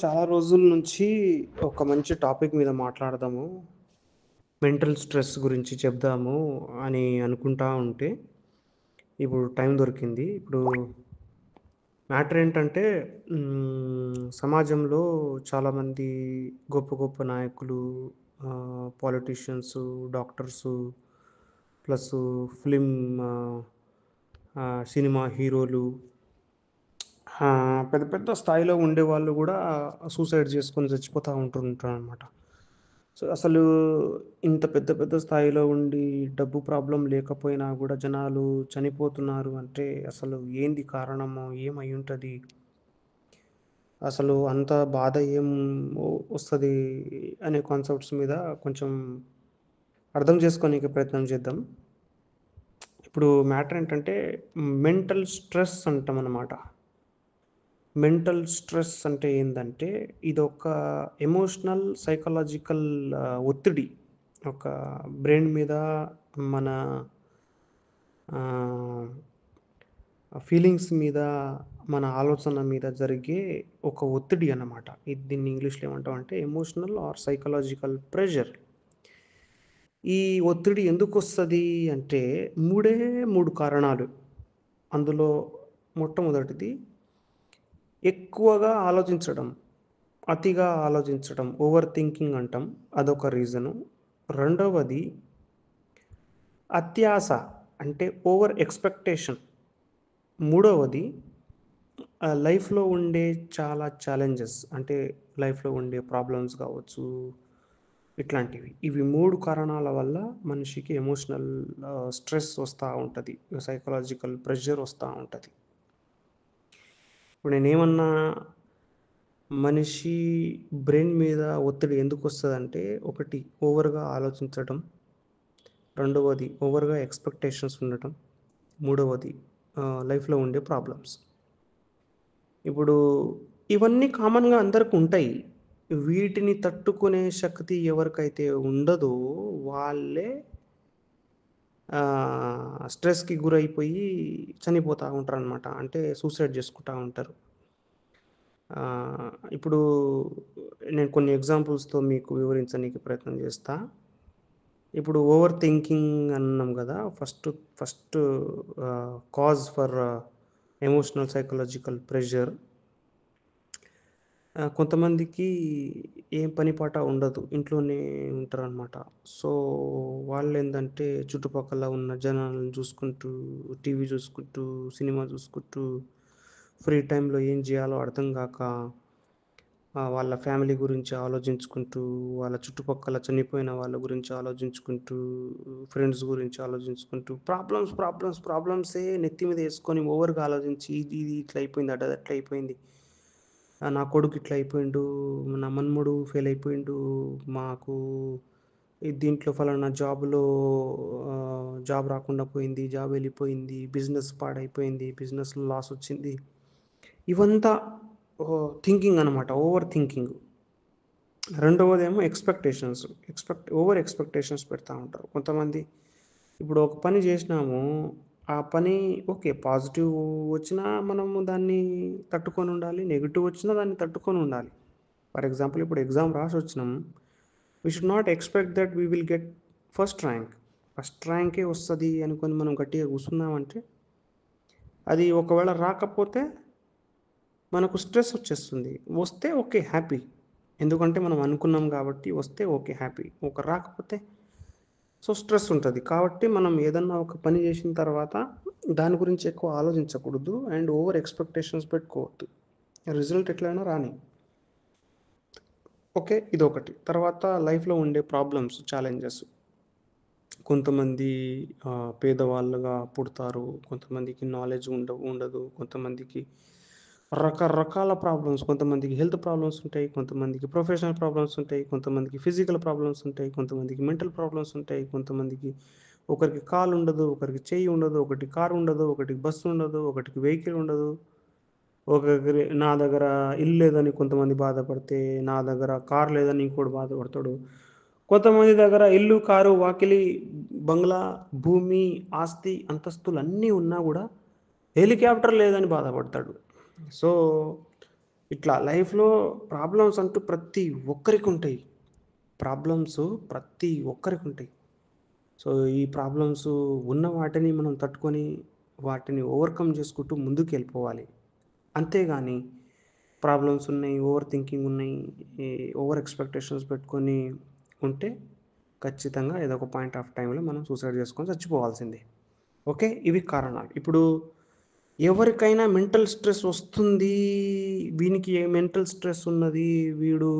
చాలా రోజుల నుంచి ఒక మంచి టాపిక్ మీద మాట్లాడదాము. మెంటల్ స్ట్రెస్ గురించి చెప్దాము అని అనుకుంటా ఉంటే, ఇప్పుడు టైం దొరికింది. ఇప్పుడు మ్యాటర్ ఏంటంటే సమాజంలో చాలామంది గొప్ప గొప్ప నాయకులు, politicians, doctors plus film cinema హీరోలు, పెద్ద పెద్ద స్థాయిలో ఉండేవాళ్ళు గూడా సూసైడ్ చేసుకొని చచ్చిపోతా ఉంటుంటారనమాట. సో, అసలు ఇంత పెద్ద పెద్ద స్థాయిలో ఉండి డబ్బు ప్రాబ్లమ్ లేకపోయినా గూడా జనాలు చనిపోతున్నారు అంటే అసలు ఏంది కారణము? ఏమయ్యుంటది? అసలు అంత బాధ ఏం వస్తది అనే కాన్సెప్ట్స్ మీద కొంచెం అర్థం చేసుకోనీకి ప్రయత్నం చేద్దాం. ఇప్పుడు మ్యాటర్ ఏంటంటే మెంటల్ స్ట్రెస్ అంటామనమాట. మెంటల్ స్ట్రెస్ అంటే ఏందంటే, ఇదొక ఎమోషనల్, సైకలాజికల్ ఒత్తిడి. ఒక బ్రెయిన్ మీద మన ఆహ్, ఫీలింగ్స్ మీద, మన ఆలోచన మీద జరిగే ఒక ఒత్తిడి అన్నమాట. దీన్ని ఇంగ్లీష్‌లో ఏమంటామంటే ఎమోషనల్ ఆర్ సైకలాజికల్ ప్రెషర్. ఈ ఒత్తిడి ఎందుకొస్తది అంటే 3 కారణాలు. అందులో మొట్టమొదటిది ఎక్కువగా ఆలోచించడం. అతిగా ఆలోచించడం. ఓవర్ థింకింగ్ అంటాం. అదొక రీజను. రెండవది అత్యాశ అంటే ఓవర్ ఎక్స్‌పెక్టేషన్. మూడవది లైఫ్‌లో ఉండే చాలా ఛాలెంజెస్ అంటే లైఫ్‌లో ఉండే ప్రాబ్లమ్స్ కావచ్చు, ఇట్లాంటివి. ఇవి 3 కారణాల వల్ల మనిషికి ఎమోషనల్ స్ట్రెస్ వస్తా ఉంటది. సైకలాజికల్ ప్రెషర్ వస్తా ఉంటది. ఇప్పుడు నేనేమన్నా మనిషి బ్రెయిన్ మీద ఒత్తిడి ఎందుకొస్తదంటే, ఒకటి ఓవర్‌గా ఆలోచించటం, రెండవది ఓవర్‌గా ఎక్స్‌పెక్టేషన్స్ ఉండటం, మూడవది లైఫ్‌లో ఉండే ప్రాబ్లమ్స్. ఇప్పుడు ఇవన్నీ కామన్‌గా అందరికుంటాయి. వీటిని తట్టుకునే శక్తి ఎవరికైతే ఉండదో వాళ్ళే స్ట్రెస్‌కి గురైపోయి చనిపోతా ఉంటారనమాట. అంటే సూసైడ్ జేసుకుంటా ఉంటారు. ఇప్పుడు నేను కొన్ని ఎగ్జాంపుల్స్‌తో మీకు వివరించనీకి ప్రయత్నం జేస్తా. ఇప్పుడు ఓవర్ థింకింగ్ అన్నాం గదా! First cause for emotional psychological pressure. కొంతమందికి ఏం పని పాట ఉండదు. ఇంట్లోనే ఉంటారనమాట. సో, వాళ్ళేందంటే చుట్టుపక్కల ఉన్న జనాలను చూసుకుంటూ, టీవీ చూసుకుంటూ, సినిమా చూసుకుంటూ, ఫ్రీ టైమ్‌లో ఏం జేయాలో అర్థం గాక, వాళ్ళ ఫ్యామిలీ గురించి ఆలోచించుకుంటూ, వాళ్ళ చుట్టుపక్కల చనిపోయిన వాళ్ళ గురించి ఆలోచించుకుంటూ, ఫ్రెండ్స్ గురించి ఆలోచించుకుంటూ, ప్రాబ్లమ్సే నెత్తి మీద యేసుకొని ఓవర్‌గా ఆలోచించి ఇది ఇది ఇట్లా అయిపోయింది, అది అట్లా అయిపోయింది. నా కొడుకు ఇట్లా అయిపోయిండు, నా మనుమడు ఫెయిల్ అయిపోయిండు, మాకు దీంట్లో ఫలానా జాబ్‌లో జాబ్ రాకుండా పోయింది, జాబ్ వెళ్ళిపోయింది, బిజినెస్ పాడైపోయింది, బిజినెస్‌లో లాస్ వచ్చింది. ఇవంతా థింకింగ్ అనమాట. Over thinking. రెండవదేమో ఎక్స్‌పెక్టేషన్స్. ఓవర్ ఎక్స్‌పెక్టేషన్స్ పెడతా ఉంటారు. కొంతమంది ఇప్పుడు ఒక పని జేసినాము. ఆ పని ఓకే. పాజిటివ్ వచ్చినా మనము దాన్ని తట్టుకొనుండాలి. నెగెటివ్ వచ్చినా దాన్ని తట్టుకొనుండాలి. ఫర్ ఎగ్జాంపుల్ ఇప్పుడు ఎగ్జామ్ రాసొచ్చినాం. We should not expect that we will get first rank. First ర్యాంకే వస్తది అనుకోని మనం గట్టిగా కూసున్నామంటే, అది ఒకవేళ రాకపోతే మనకు స్ట్రెస్ వచ్చేస్తుంది. వస్తే ఓకే. హ్యాపీ. ఎందుకంటే మనం అనుకున్నాం కాబట్టి వస్తే ఓకే. హ్యాపీ. రాకపోతే సో, స్ట్రెస్ ఉంటది. కాబట్టి మనం ఏదన్నా ఒక పని జేసిన తర్వాత దాని గురించి ఎక్కువ ఆలోచించకూడదు. అండ్ ఓవర్ ఎక్స్‌పెక్టేషన్స్ పెట్టుకోవద్దు. రిజల్ట్ ఎట్లైనా రాని. ఓకే. ఇదొకటి. తర్వాత లైఫ్‌లో ఉండే ప్రాబ్లమ్స్, ఛాలెంజెస్. కొంతమంది పేదవాళ్ళుగా పుడతారు. కొంతమందికి నాలెడ్జ్ ఉండదు. కొంతమందికి రకరకాల ప్రాబ్లమ్స్. కొంతమందికి హెల్త్ ప్రాబ్లమ్స్ ఉంటాయి. కొంతమందికి ప్రొఫెషనల్ ప్రాబ్లమ్స్ ఉంటాయి. కొంతమందికి ఫిజికల్ ప్రాబ్లమ్స్ ఉంటాయి. కొంతమందికి మెంటల్ ప్రాబ్లమ్స్ ఉంటాయి. కొంతమందికి ఒకరికి కాలు ఉండదు. ఒకరికి చెయ్యి ఉండదు. ఒకటి కారు ఉండదు. ఒకటికి బస్సు ఉండదు. ఒకటికి వెహికల్ ఉండదు. ఒకరికి నా దగ్గర ఇల్లు లేదని కొంతమంది బాధపడితే, నా దగ్గర కారు లేదని ఇంకోడు బాధపడతాడు. కొంతమంది దగ్గర ఇల్లు, కారు, వాకిలి, బంగ్లా, భూమి, ఆస్తి, అంతస్తులన్నీ ఉన్నా గూడా హెలికాప్టర్ లేదని బాధపడతాడు. సో, ఇట్లా లైఫ్‌లో ప్రాబ్లమ్స్ అంటూ ప్రతి ఒక్కరికుంటాయి. ప్రాబ్లమ్స్ ప్రతి ఒక్కరికుంటాయి. సో, ఈ ప్రాబ్లమ్స్ ఉన్న వాటిని మనం తట్టుకొని, వాటిని ఓవర్‌కమ్ చేసుకుంటూ ముందుకెళ్ళిపోవాలి. అంతేగాని ప్రాబ్లమ్స్ ఉన్నాయి, ఓవర్ థింకింగ్ ఉన్నాయి, ఈ ఓవర్ ఎక్స్‌పెక్టేషన్స్ పెట్టుకొని ఉంటే ఖచ్చితంగా ఏదో ఒక పాయింట్ ఆఫ్ టైమ్‌లో మనం సూసైడ్ చేసుకొని చచ్చిపోవాల్సిందే. ఓకే. ఇవి కారణాలు. ఇప్పుడు ఎవరికైనా మెంటల్ స్ట్రెస్ వస్తుంది, వీనికి మెంటల్ స్ట్రెస్ ఉన్నది, వీడు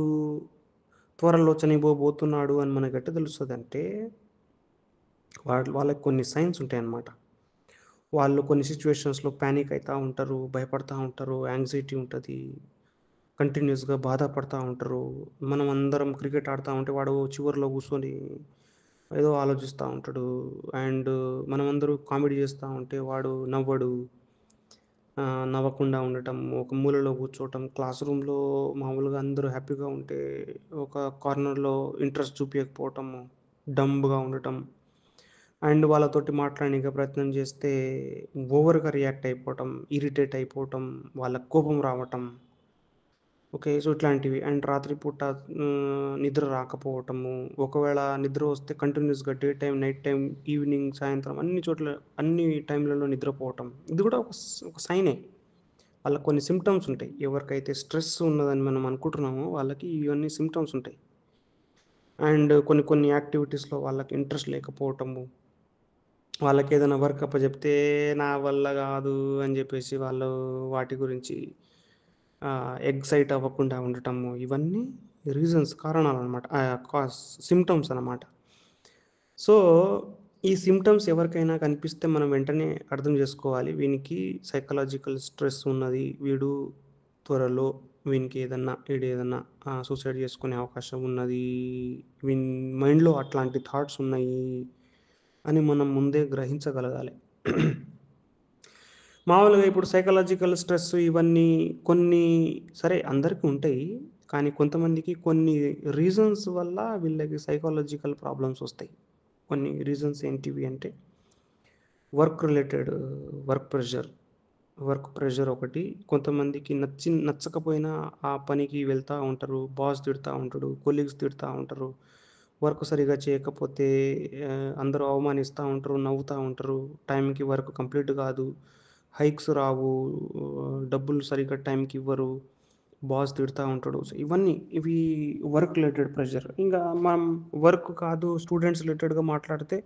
త్వరలో చనిపోబోతున్నాడు అని మనకెట్ట తెలుస్తదంటే, వాళ్ళకి కొన్ని సైన్స్ ఉంటాయన్నమాట. వాళ్ళు కొన్ని సిట్యుయేషన్స్‌లో పానిక్ అయితా ఉంటారు, భయపడతా ఉంటారు, యాంగ్జైటీ ఉంటది. కంటిన్యూయస్‌గా బాధపడతా ఉంటారు. మనం అందరం క్రికెట్ ఆడుతా ఉంటే వాడు చివర్లో కూర్చొని ఏదో ఆలోచిస్తా ఉంటాడు. అండ్ మనమందరూ కామెడీ చేస్తా ఉంటే వాడు నవ్వడు. నవ్వకుండా ఉండటం, ఒక మూలలో కూర్చోవటం, క్లాస్ రూమ్‌లో మామూలుగా అందరూ హ్యాపీగా ఉంటే ఒక కార్నర్‌లో ఇంట్రెస్ట్ చూపియకపోవటము, డంబ్‌గా ఉండటం. అండ్ వాళ్ళతోటి మాట్లాడనీకి ప్రయత్నం చేస్తే ఓవర్‌గా రియాక్ట్ అయిపోవటం, ఇరిటేట్ అయిపోవటం, వాళ్ళకి కోపం రావటం. ఓకే. సో, ఇట్లాంటివి. అండ్ రాత్రి పూట నిద్ర రాకపోవటము, ఒకవేళ నిద్ర వస్తే కంటిన్యూయస్‌గా day time, night time, evening, సాయంత్రం అన్ని చోట్ల అన్ని టైంలలో నిద్రపోవటం. ఇది కూడా ఒక సైనే. వాళ్ళకి కొన్ని సింప్టమ్స్ ఉంటాయి. ఎవరికైతే స్ట్రెస్ ఉన్నదని మనం అనుకుంటున్నామో వాళ్ళకి ఇవన్నీ సింప్టమ్స్ ఉంటాయి. అండ్ కొన్ని కొన్ని యాక్టివిటీస్‌లో వాళ్ళకి ఇంట్రెస్ట్ లేకపోవటము, వాళ్ళకేదైనా వర్క్ అప్పజెప్తే నా వల్ల గాదు అని జెప్పేసి వాళ్ళు వాటి గురించి ఎక్సైట్ అవ్వకుండా ఉండటము. ఇవన్నీ కారణాలనమాట. సింప్టమ్స్ అనమాట. సో, ఈ సింప్టమ్స్ ఎవరికైనా కనిపిస్తే మనం వెంటనే అర్థం జేసుకోవాలి. వీనికి సైకలాజికల్ స్ట్రెస్ ఉన్నది. త్వరలో వీడేదన్నా సూసైడ్ జేసుకునే అవకాశం ఉన్నది. వీని మైండ్‌లో అట్లాంటి థాట్స్ ఉన్నాయి అని మనం ముందే గ్రహించగలగాలి. మామూలుగా ఇప్పుడు సైకలాజికల్ స్ట్రెస్ ఇవన్నీ కొన్ని సరే అందరికి ఉంటాయి. కానీ కొంతమందికి కొన్ని రీజన్స్ వల్ల వీళ్ళకి సైకాలజికల్ ప్రాబ్లమ్స్ ఒస్తాయి. కొన్ని రీజన్స్ ఏంటివి అంటే work related work pressure. Work pressure ఒకటి. కొంతమందికి నచ్చకపోయినా ఆ పనికి వెళ్తా ఉంటారు. బాస్ తిడతా ఉంటాడు. కొలీగ్స్ తిడతా ఉంటారు. వర్క్ సరిగ్గా చేయకపోతే అందరూ అవమానిస్తా ఉంటారు. నవ్వుతా ఉంటారు. టైంకి వర్క్ కంప్లీట్ కాదు. హైక్స్ రావు. డబ్బులు సరిగ్గా టైంకి ఇవ్వరు. బాస్ తిడతా ఉంటాడు. సో, ఇవి వర్క్ రిలేటెడ్ ప్రెషర్. ఇంగా మనం వర్క్ కాదు స్టూడెంట్స్ రిలేటెడ్‌గా మాట్లాడితే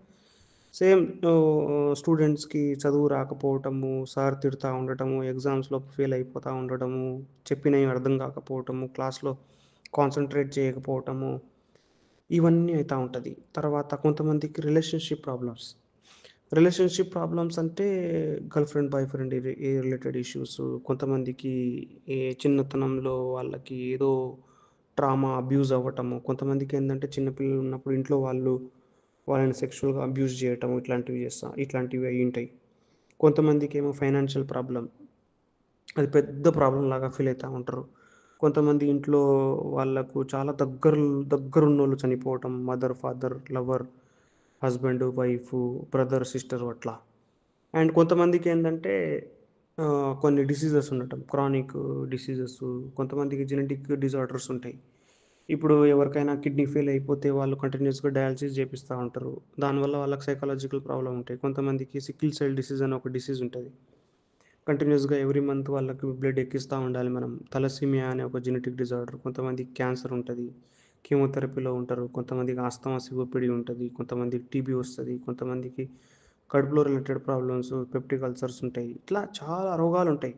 సేమ్ స్టూడెంట్స్‌కి చదువు రాకపోవటము, సార్ తిడతా ఉండటము, ఎగ్జామ్స్‌లో ఫెయిల్ అయిపోతా ఉండటము, చెప్పినయి అర్థం కాకపోవటము, క్లాస్‌లో కాన్సంట్రేట్ చేయకపోవటము, ఇవన్నీ అయితా ఉంటది. తర్వాత కొంతమందికి రిలేషన్‌షిప్ ప్రాబ్లమ్స్ అంటే గర్ల్ ఫ్రెండ్, బాయ్ ఫ్రెండ్ ఈ రిలేటెడ్ ఇష్యూస్. కొంతమందికి చిన్నతనంలో వాళ్ళకి ఏదో ట్రామా, అబ్యూజ్ అవ్వటము. కొంతమందికేందంటే చిన్న పిల్లలు ఉన్నప్పుడు ఇంట్లో వాళ్ళని సెక్షువల్‌గా అబ్యూజ్ చేయటం ఇట్లాంటివి అయ్యుంటాయి. కొంతమందికేమో ఫైనాన్షియల్ ప్రాబ్లమ్. అది పెద్ద ప్రాబ్లమ్‌లాగా ఫీల్ అయితా ఉంటారు. కొంతమంది ఇంట్లో వాళ్ళకు చాలా దగ్గరున్నోళ్ళు చనిపోవటం. Mother, father, lover, husband, wife, brother, sister అట్లా. అండ్ కొంతమందికేందంటే కొన్ని డిసీజెస్ ఉండటం. క్రానిక్ డిసీజెస్, కొంతమందికి జెనెటిక్ డిజార్డర్స్ ఉంటాయి. ఇప్పుడు ఎవరికైనా కిడ్నీ ఫెయిల్ అయిపోతే వాళ్ళు కంటిన్యూయస్‌గా డయాలిసిస్ చేపిస్తా ఉంటారు. దానివల్ల వాళ్ళకి సైకలాజికల్ ప్రాబ్లమ్ ఉంటాయి. కొంతమందికి సికిల్ సెల్ డిసీజ్ అని ఒక డిసీజ్ ఉంటది. కంటిన్యూయస్‌గా ఎవ్రీ మంత్ వాళ్ళకి బ్లడ్ ఎక్కిస్తా ఉండాలి మనం. తలసీమియా అనే ఒక జెనెటిక్ డిజార్డర్. కొంతమందికి క్యాన్సర్ ఉంటది. కీమోథెరపీలో ఉంటారు. కొంతమందికి ఆస్తమా, సిఓపిడి ఉంటది. కొంతమందికి టీబీ వస్తది. కొంతమందికి కడుపులో రిలేటెడ్ ప్రాబ్లమ్స్, పెప్టిక్ అల్సర్స్ ఉంటాయి. ఇట్లా చాలా రోగాలుంటాయి.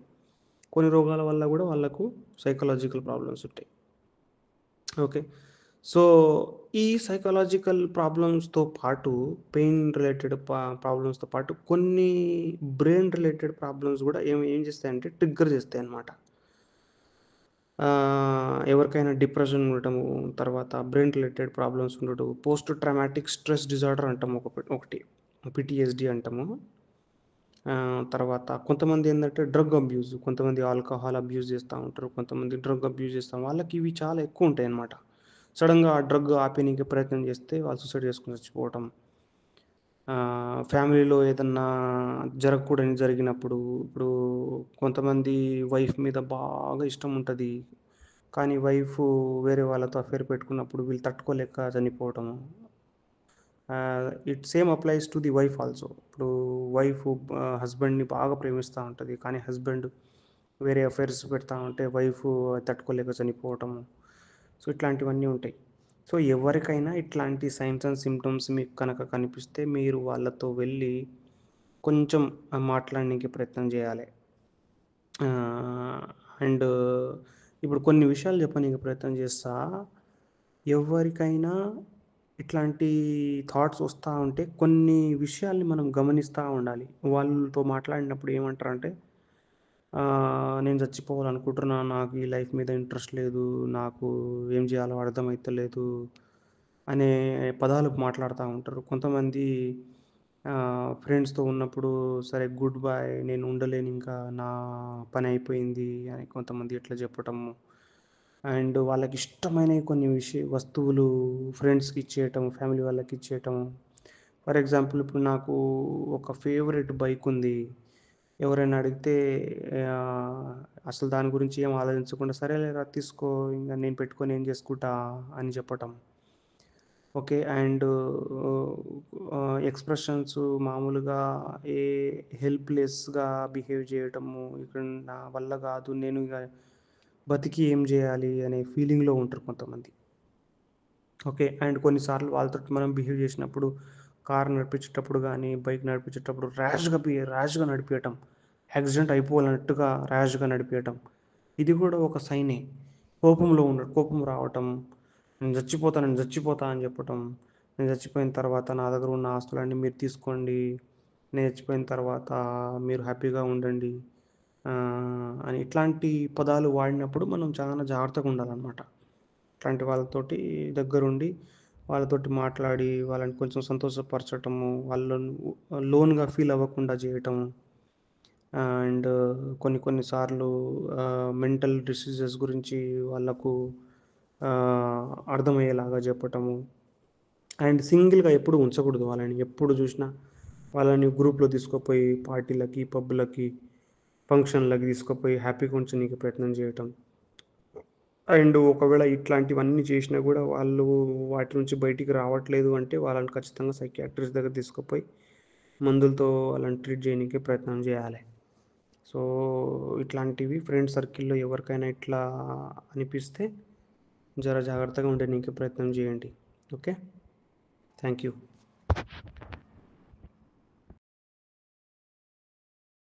కొన్ని రోగాల వల్ల గూడా వాళ్ళకు సైకలాజికల్ ప్రాబ్లమ్స్ ఉంటాయి. ఓకే. సో, ఈ సైకలాజికల్ ప్రాబ్లమ్స్‌తో పాటు పెయిన్ రిలేటెడ్ ప్రాబ్లమ్స్‌తో పాటు కొన్ని బ్రెయిన్ రిలేటెడ్ ప్రాబ్లమ్స్ గూడా ఏం చేస్తాయంటే ట్రిగ్గర్ చేస్తాయన్నమాట. ఎవరికైనా డిప్రెషన్ ఉండటము, తర్వాత బ్రెయిన్ రిలేటెడ్ ప్రాబ్లమ్స్ ఉండడం, పోస్ట్ ట్రామాటిక్ స్ట్రెస్ డిజార్డర్ అంటాం ఒకటి. పీటీఎస్‌డీ అంటాము. తర్వాత కొంతమందేందంటే కొంతమంది ఆల్కహాల్ అబ్యూజ్ చేస్తా ఉంటారు. కొంతమంది డ్రగ్ అబ్యూజ్ చేస్తాం. వాళ్ళకి ఇవి చాలా ఎక్కువుంటాయన్నమాట. సడెన్‌గా ఆ డ్రగ్ ఆపేయనీకి ప్రయత్నం చేస్తే వాళ్ళు సూసైడ్ చేసుకొని చచ్చిపోవటం. ఫ్యామిలీలో ఏదన్నా జరగకూడనిది జరిగినప్పుడు, ఇప్పుడు కొంతమంది వైఫ్ మీద బాగా ఇష్టం ఉంటది. కానీ వైఫు వేరే వాళ్ళతో అఫైర్ పెట్టుకున్నప్పుడు వీళ్ళు తట్టుకోలేక చనిపోవటము. It same applies to the wife also. ఇప్పుడు వైఫు హస్బెండ్‌ని బాగా ప్రేమిస్తా ఉంటది. కానీ హస్బెండ్ వేరే అఫైర్స్ పెడతా ఉంటే వైఫు తట్టుకోలేక చనిపోవటము. సో, ఇట్లాంటివన్నీ ఉంటాయి. సో, ఎవరికైనా ఇట్లాంటి సైన్స్ అండ్ సింప్టమ్స్ మీకు కనుక కనిపిస్తే మీరు వాళ్ళతో వెళ్ళి కొంచెం మాట్లాడనీకి ప్రయత్నం జేయాలె. ఆహ్, అండ్ ఇప్పుడు కొన్ని విషయాలు చెప్పనీకి ప్రయత్నం చేస్తా. ఎవరికైనా ఇట్లాంటి థాట్స్ వస్తా ఉంటే కొన్ని విషయాల్ని మనం గమనిస్తా ఉండాలి. వాళ్ళతో మాట్లాడినప్పుడు ఏమంటారంటే, నేను చచ్చిపోవాలనుకుంటున్నా. నాకు ఈ లైఫ్ మీద ఇంట్రెస్ట్ లేదు. నాకు ఏం జేయాలో అర్థమైతలేదు అనే పదాలు మాట్లాడుతా ఉంటారు. కొంతమంది ఫ్రెండ్స్‌తో ఉన్నప్పుడు సరే గుడ్ బై నేను ఉండలేనింకా నా పని అయిపోయింది అని కొంతమంది ఇట్లా చెప్పటము. అండ్ వాళ్ళకిష్టమైనవి కొన్ని వస్తువులు ఫ్రెండ్స్‌కి ఇచ్చేయటం, ఫ్యామిలీ వాళ్ళకి ఇచ్చేయటం. ఫర్ ఎగ్జాంపుల్ ఇప్పుడు నాకు ఒక ఫేవరెట్ బైక్ ఉంది. ఎవరైనా అడిగితే ఆహ్, అసలు దాని గురించి ఏం ఆలోచించకుండా సరేలేరా తీసుకో ఇంగ నేను పెట్టుకొని ఏం చేసుకుంటా అని చెప్పటం. ఓకే. అండ్ ఎక్స్‌ప్రెషన్స్ మామూలుగా ఏ హెల్ప్‌లెస్‌గా బిహేవ్ చేయటము. ఇక్కడ నా వల్ల కాదు. నేను ఇగ బతికి ఏం జేయాలి అనే ఫీలింగ్‌లో ఉంటారు కొంతమంది. ఓకే. అండ్ కొన్నిసార్లు వాళ్ళతోటి మనం బిహేవ్ చేసినప్పుడు కార్ నడిపించేటప్పుడు గానీ, బైక్ నడిపించేటప్పుడు ర్యాష్‌గా నడిపియటం. యాక్సిడెంట్ అయిపోవాలన్నట్టుగా ర్యాష్‌గా నడిపియటం. ఇది గూడా ఒక సైనే. కోపం రావటం. నేను చచ్చిపోతా అని చెప్పటం. నేను చచ్చిపోయిన తర్వాత నా దగ్గర ఉన్న ఆస్తులన్నీ మీరు తీసుకోండి. నేను చచ్చిపోయిన తర్వాత మీరు హ్యాపీగా ఉండండి. అని ఇట్లాంటి పదాలు వాడినప్పుడు మనం చాలా జాగ్రత్తగా ఉండాలనమాట. ఇట్లాంటి వాళ్ళతోటి దగ్గరుండి, వాళ్ళతోటి మాట్లాడి, వాళ్ళని కొంచెం సంతోషపరచటము, వాళ్ళను లోన్‌గా ఫీల్ అవ్వకుండా జేయటము. అండ్ కొన్ని కొన్ని సార్లు మెంటల్ డిసీజెస్ గురించి వాళ్ళకు అర్థమయ్యేలాగా జెప్పటము. అండ్ సింగిల్‌గా ఎప్పుడు ఉంచకూడదు వాళ్ళని. ఎప్పుడు జూసినా వాళ్ళని గ్రూప్‌లో తీసుకుపోయి పార్టీలకి, పబ్బులకి, ఫంక్షన్‌లకి తీసుకుపోయి హ్యాపీగా ఉంచనీకి ప్రయత్నం జేయటం. అండ్ ఒకవేళ ఇట్లాంటివన్నీ చేషినా గూడా వాళ్ళు వాటి నుంచి బయటికి రావట్లేదు అంటే, వాళ్ళని ఖచ్చితంగా సైకియాట్రిస్ట్ దగ్గరికి తీసుకుపోయి, మందులతో వాళ్ళని ట్రీట్ జేయనీకి ప్రయత్నం జేయాలె. సో, ఇట్లాంటివి ఫ్రెండ్ సర్కిల్‌లో ఎవరికైనా ఇట్లా అనిపిస్తే, జాగ్రత్తగా ఉండనీకి ప్రయత్నం జేయండి. ఓకే. Thank you.